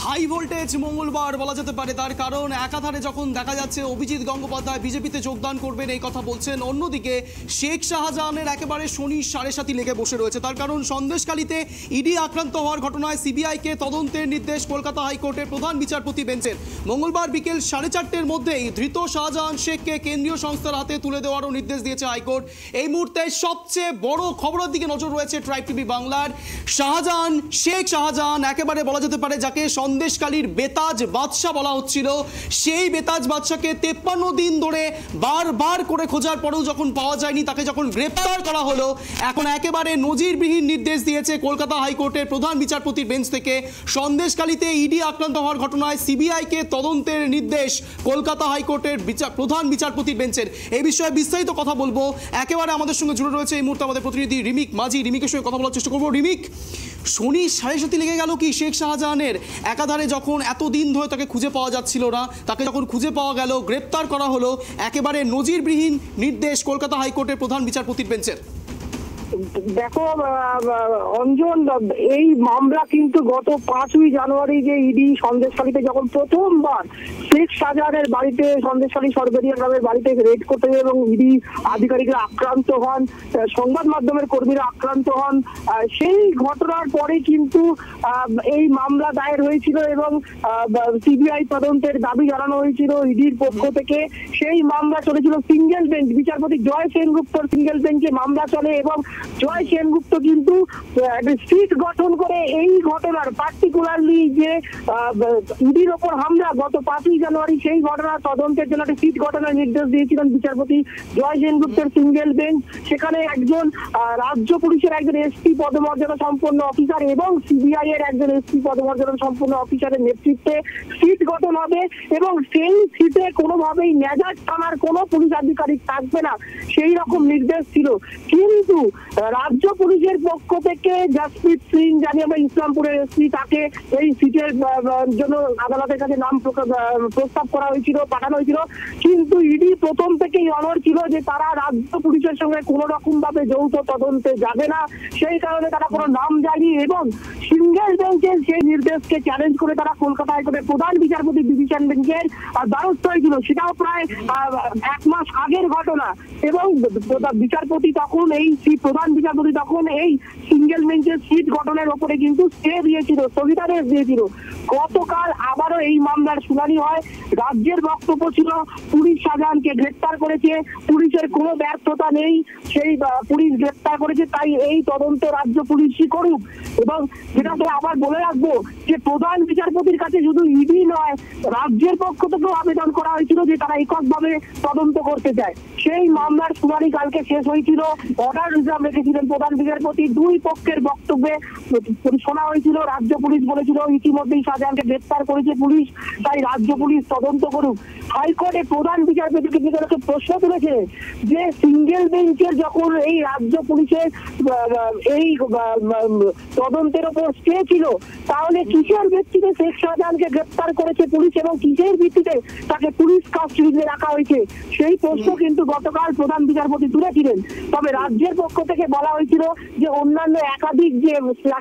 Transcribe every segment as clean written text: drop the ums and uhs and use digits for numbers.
High voltage মঙ্গলবার বলা যেতে পারে, তার কারণ একাধারে যখন দেখা যাচ্ছে অভিজিৎ গঙ্গোপাধ্যায় বিজেপিতে যোগদান করবেন এই কথা বলছেন, অন্যদিকে শেখ শাহজাহানের একেবারে শনির সাড়ে সাথী লেগে বসে রয়েছে। তার কারণ সন্দেশখালীতে ইডি আক্রান্ত হওয়ার ঘটনায় সিবিআইকে তদন্তের নির্দেশ কলকাতা হাইকোর্টের প্রধান বিচারপতি বেঞ্চের। মঙ্গলবার বিকেল 4:30-র মধ্যেই ধৃত শাহজাহান শেখকে কেন্দ্রীয় সংস্থার হাতে তুলে দেওয়ারও নির্দেশ দিয়েছে হাইকোর্ট। এই মুহূর্তে সবচেয়ে বড় খবরের দিকে নজর রয়েছে ট্রাইব টিভি বাংলার। শাহজাহান, শেখ শাহজাহান একেবারে বলা যেতে পারে যাকে সন্দেশখালীর বেতাজ বাদশা বলা হচ্ছিল, সেই বেতাজ বাদশাকে 53 দিন ধরে বারবার করে খোঁজার পরেও যখন পাওয়া যায়নি, তাকে যখন গ্রেপ্তার করা হলো, এখন একেবারে নজিরবিহীন নির্দেশ দিয়েছে কলকাতা হাইকোর্টের প্রধান বিচারপতির বেঞ্চ থেকে। সন্দেশখালীতে ইডি আক্রান্ত হওয়ার ঘটনায় সিবিআইকে তদন্তের নির্দেশ কলকাতা হাইকোর্টের প্রধান বিচারপতির বেঞ্চের। এই বিষয়ে বিস্তারিত কথা বলবো, একেবারে আমাদের সঙ্গে জুড়ে রয়েছে এই মুহূর্তে আমাদের প্রতিনিধি রিমিক মাঝি। রিমিকের সঙ্গে কথা বলার চেষ্টা করবো। রিমিক, শনির সাড়ে সাথী লেগে গেল কি শেখ শাহজাহানের? একাধারে যখন এতদিন ধরে তাকে খুঁজে পাওয়া যাচ্ছিল না, তাকে যখন খুঁজে পাওয়া গেল, গ্রেপ্তার করা হলো, একেবারে নজিরবিহীন নির্দেশ কলকাতা হাইকোর্টের প্রধান বিচারপতির বেঞ্চের। দেখো অঞ্জন, এই মামলা কিন্তু গত 5ই জানুয়ারি যে ইডি সন্দেশখালীতে যখন প্রথমবার শেখ শাহজাহানের বাড়িতে, সন্দেশখালী সরবেরিয়া গ্রামের বাড়িতে রেড করতে যায় এবং ইডি আধিকারিকরা আক্রান্ত হন, সংবাদ মাধ্যমের কর্মীরা আক্রান্ত হন, সেই ঘটনার পরে কিন্তু এই মামলা দায়ের হয়েছিল এবং সিবিআই তদন্তের দাবি জানানো হয়েছিল ইডির পক্ষ থেকে। সেই মামলা চলেছিল সিঙ্গেল বেঞ্চ, বিচারপতি জয় সেনগুপ্তর সিঙ্গেল বেঞ্চে মামলা চলে এবং জয় সেনগুপ্ত কিন্তু সিট গঠন করে এই ঘটনার, পার্টিকুলারলি যে ইডির ওপর হামলা গত 5ই জানুয়ারি, সেই ঘটনার তদন্তের জন্য একটা সিট গঠনের নির্দেশ দিয়েছিলেন বিচারপতি জয় সেনগুপ্তের সিঙ্গেল বেঞ্চ। সেখানে একজন রাজ্য পুলিশের একজন এসপি পদমর্যাদা সম্পন্ন অফিসার এবং সিবিআই এর একজন এসপি পদমর্যাদা সম্পন্ন অফিসারের নেতৃত্বে সিট গঠন হবে এবং সেই সিটে কোনোভাবেই মেজাজ থানার কোনো পুলিশ আধিকারিক থাকবে না, সেই রকম নির্দেশ ছিল। কিন্তু রাজ্য পুলিশের পক্ষ থেকে জাসপ্রীত সিং, জানি আমরা ইসলামপুরের এসপি, তাকে এই সিটের জন্য আদালতের কাছে নাম প্রস্তাব করা হয়েছিল, পাঠানো হয়েছিল। কিন্তু ইডি প্রথম থেকেই অনড় ছিল যে তারা রাজ্য পুলিশের সঙ্গে কোন রকম ভাবে যৌথ তদন্তে যাবে না, সেই কারণে তারা কোনো নাম যায়নি এবং সিঙ্গেল বেঞ্চের সেই নির্দেশকে চ্যালেঞ্জ করে তারা কলকাতা হাইকোর্টের প্রধান বিচারপতি ডিভিশন বেঞ্চের দ্বারস্থ হয়েছিল। সেটাও প্রায় 1 মাস আগের ঘটনা এবং বিচারপতি তখন প্রধান বিচারপতি তখন এই সিঙ্গেল বেঞ্চের সিট গঠনের ওপরে কিন্তু স্টে দিয়েছিল, স্থগিতাদেশ দিয়েছিল। গতকাল আবারও এই মামলার শুনানি হয়। রাজ্যের বক্তব্য ছিল পুলিশ শাহজাহানকে গ্রেপ্তার করেছে, পুলিশের কোনো ব্যর্থতা নেই, সেই পুলিশ গ্রেপ্তার করেছে, তাই এই তদন্ত রাজ্য পুলিশই করুক। এবং যেটাকে আবার বলে রাখবো যে প্রধান বিচারপতির কাছে শুধু ইডি নয়, রাজ্যের পক্ষ থেকেও আবেদন করা হয়েছিল যে তারা এককভাবে তদন্ত করতে চায়। সেই মামলার শুনানি কালকে শেষ হয়েছিল, অর্ডার রিজার্ভ রেখেছিলেন প্রধান বিচারপতি। দুই পক্ষের বক্তব্যে শোনা হয়েছিল। রাজ্য পুলিশ বলেছিল ইতিমধ্যেই শাহজাহানকে গ্রেপ্তার করেছে পুলিশ, তাই রাজ্য পুলিশ তদন্ত করুক। হাইকোর্টে প্রধান বিচারপতিকে প্রশ্ন তুলেছে যে সিঙ্গেল বেঞ্চের যখন এই রাজ্য পুলিশের এই তদন্তের ওপর স্টে ছিল, তাহলে কিসের ভিত্তিতে শেখ শাহজাহানকে গ্রেপ্তার করেছে পুলিশ এবং কিসের ভিত্তিতে তাকে পুলিশ কাস্টডিতে রাখা হয়েছে, সেই প্রশ্ন কিন্তু গতকাল প্রধান বিচারপতি তুলেছিলেন। তবে রাজ্যের পক্ষ থেকে বলা হয়েছিল যে অন্যান্য একাধিক যে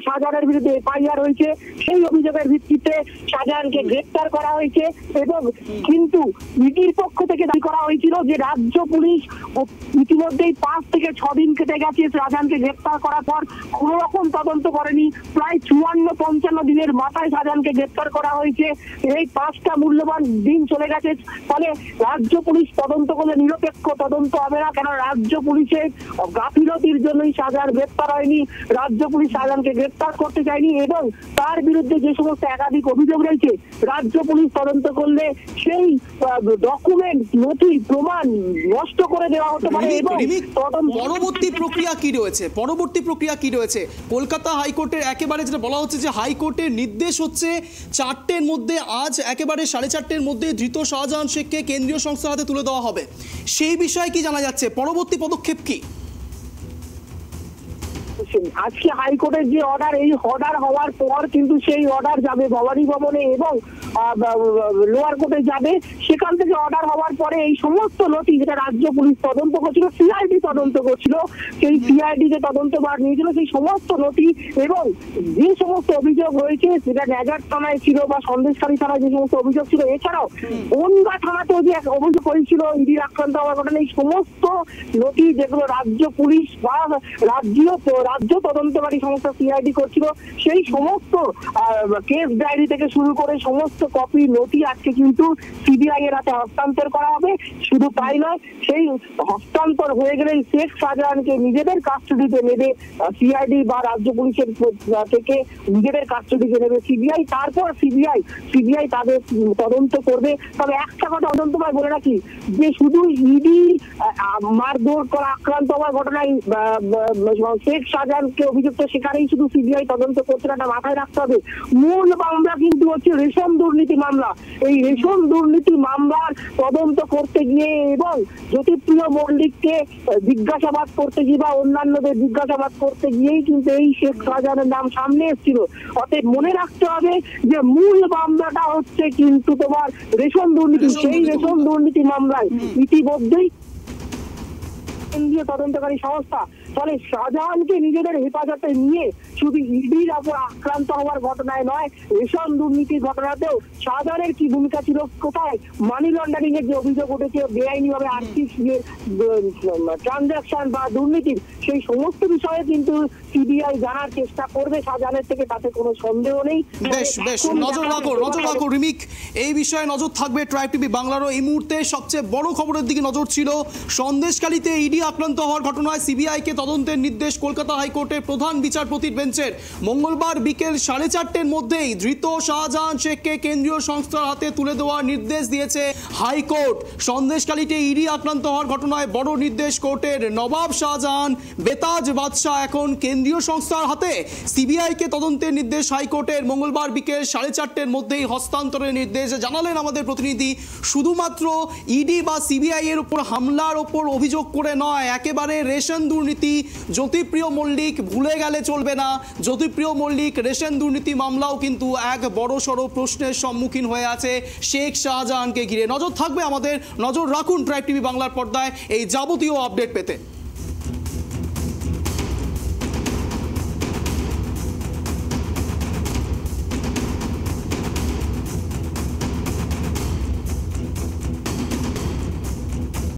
শাহজাহানের বিরুদ্ধে এফআইআর হয়েছে, সেই অভিযোগের ভিত্তিতে শাহজাহানকে গ্রেপ্তার করা হয়েছে এবং কিন্তু ইডির পক্ষ থেকে দাবি করা হয়েছিল যে রাজ্য পুলিশ ইতিমধ্যেই 5 থেকে 6 দিন কেটে গেছে শাহজাহানকে গ্রেপ্তার করার পর, কোন রকম তদন্ত করেনি। প্রায় 54-55 দিনের মাথায় শাহজাহানকে গ্রেপ্তার করা হয়েছে। এই 5টা মূল্যবান দিন চলে গেছে, ফলে রাজ্য পুলিশ তদন্ত করলে নিরপেক্ষ তদন্ত হবে না, কেন রাজ্য পুলিশের গাফিলতির জন্যই শাহজাহান গ্রেপ্তার হয়নি। রাজ্য পুলিশ শাহজাহানকে গ্রেপ্তার করতে চায়নি এবং তার বিরুদ্ধে যে সমস্ত একাধিক অভিযোগ রয়েছে, রাজ্য পুলিশ তদন্ত করলে সেই ডকুমেন্ট, নথি, প্রমাণ নষ্ট করে দেওয়া হতে পারে। এবং পরবর্তী প্রক্রিয়া কি রয়েছে? কলকাতা হাইকোর্টের একেবারে যেটা বলা হচ্ছে যে হাইকোর্টের নির্দেশ হচ্ছে 4টের মধ্যে, আজ একেবারে 4:30-র মধ্যে ধৃত শাহজাহান শেখকে কেন্দ্রীয় সংস্থার হাতে তুলে দেওয়া হবে। সেই বিষয়ে কি জানা যাচ্ছে? পরবর্তী পদক্ষেপ কি? আজকে হাইকোর্টের যে অর্ডার, এই অর্ডার হওয়ার পর কিন্তু সেই অর্ডার যাবে ভবানী ভবনে এবং লোয়ার কোর্টে যাবে। সেখান থেকে অর্ডার হওয়ার পরে এই সমস্ত নথি, যেটা রাজ্য পুলিশ তদন্ত করছিল, সিআইডি তদন্ত করছিল, সেই সিআইডি যে তদন্তভার নিয়েছিল, সেই সমস্ত নথি এবং যে সমস্ত অভিযোগ রয়েছে, সেটা ন্যাজার থানায় ছিল বা সন্দেশখালী থানায় যে সমস্ত অভিযোগ ছিল, এছাড়াও বনগাঁ থানাতেও যে এক অভিযোগ হয়েছিল ইডির আক্রান্ত হওয়ার ঘটনা, এই সমস্ত নথি যেগুলো রাজ্য পুলিশ বা রাজ্য তদন্তকারী সংস্থা সিআইডি করছিল, সেই সমস্ত কেস ডায়েরি থেকে শুরু করে সমস্ত কপি নথি আজকে কিন্তু সিবিআই এর হাতে হস্তান্তর করা হবে। শুধু তাই নয়, সেই হস্তান্তর হয়ে গেলে শেখ শাহজাহানকে নিজেদের কাস্টডিতে নেবে সিআইডি বা রাজ্য পুলিশের থেকে নিজেদের কাস্টডিতে নেবে সিবিআই। তারপর সিবিআই তাদের তদন্ত করবে। তবে একটা কথা তদন্ত ভাই বলে রাখি, যে শুধু ইডি মারধর করা আক্রান্ত হওয়ার ঘটনায় শেখ শাহজাহানকে অভিযুক্ত, সেখানেই শুধু সিবিআই তদন্ত করছে না, মাথায় রাখতে হবে মূল মামলা কিন্তু হচ্ছে রেশন দুর্নীতি মামলা। এই রেশন দুর্নীতি মামলার তদন্ত করতে গিয়ে এবং জ্যোতিপ্রিয় মল্লিককে জিজ্ঞাসাবাদ করতে গিয়ে বা অন্যান্যদের জিজ্ঞাসাবাদ করতে গিয়েই কিন্তু এই শেখ শাহজাহানের নাম সামনে এসেছিল। অতএব মনে রাখতে হবে যে মূল মামলাটা হচ্ছে কিন্তু তোমার রেশন দুর্নীতি। সেই রেশন দুর্নীতি মামলায় ইতিমধ্যেই কেন্দ্রীয় তদন্তকারী সংস্থা, ফলে শাহজাহানকে নিজেদের হেফাজতে নিয়ে শুধু ইডির উপর আক্রান্ত হওয়ার ঘটনায় নয়, রেশন দুর্নীতির ঘটনাতেও শাহজাহানের কি ভূমিকা ছিল, কোথায় মানি লন্ডারিং এর যে অভিযোগ উঠেছে, বেআইনিভাবে আর্থিক ট্রানজাকশন বা দুর্নীতির, সেই সমস্ত বিষয়ে কিন্তু সিবিআই জানার চেষ্টা করবে শাহজাহানের থেকে, তাতে কোনো সন্দেহ নেই। বেশ নজর রাখো রিমিক, এই বিষয়ে নজর থাকবে ট্রাইব টিভি বাংলারও। এই মুহূর্তে সবচেয়ে বড় খবরের দিকে নজর ছিল। সন্দেশখালীতে ইডি আক্রান্ত হওয়ার ঘটনায় সিবিআইকে তদন্তের নির্দেশ কলকাতা হাইকোর্টের প্রধান বিচারপতির বেঞ্চের। মঙ্গলবার বিকেল 4:30-র মধ্যেই ধৃত শাহজাহান শেখকে কেন্দ্রীয় সংস্থার হাতে তুলে দেওয়ার নির্দেশ দিয়েছে হাইকোর্ট। সন্দেশখালীতে ইডি আক্রান্ত হওয়ার ঘটনায় বড় নির্দেশ কোর্টের। নবাব শাহজাহান, বেতাজ বাদশাহ এখন কেন্দ্রীয় সংস্থার হাতে। সিবিআইকে তদন্তের নির্দেশ হাইকোর্টের। মঙ্গলবার বিকেল 4:30-র মধ্যেই হস্তান্তরের নির্দেশ জানালেন আমাদের প্রতিনিধি। শুধুমাত্র ইডি বা সিবিআই এর উপর হামলার ওপর অভিযোগ করে নয়, একেবারে রেশন দুর্নীতি, জ্যোতিপ্রিয় মল্লিক ভুলে গেলে চলবে না। জ্যোতিপ্রিয় মল্লিক রেশন দুর্নীতি মামলাও কিন্তু এক বড়সড় প্রশ্নের সম্মুখীন হয়ে আছে শেখ শাহজাহানকে ঘিরে। নজর থাকবে আমাদের, নজর রাখুন ট্রাইব টিভি বাংলার পর্দায় এই যাবতীয় আপডেট পেতে।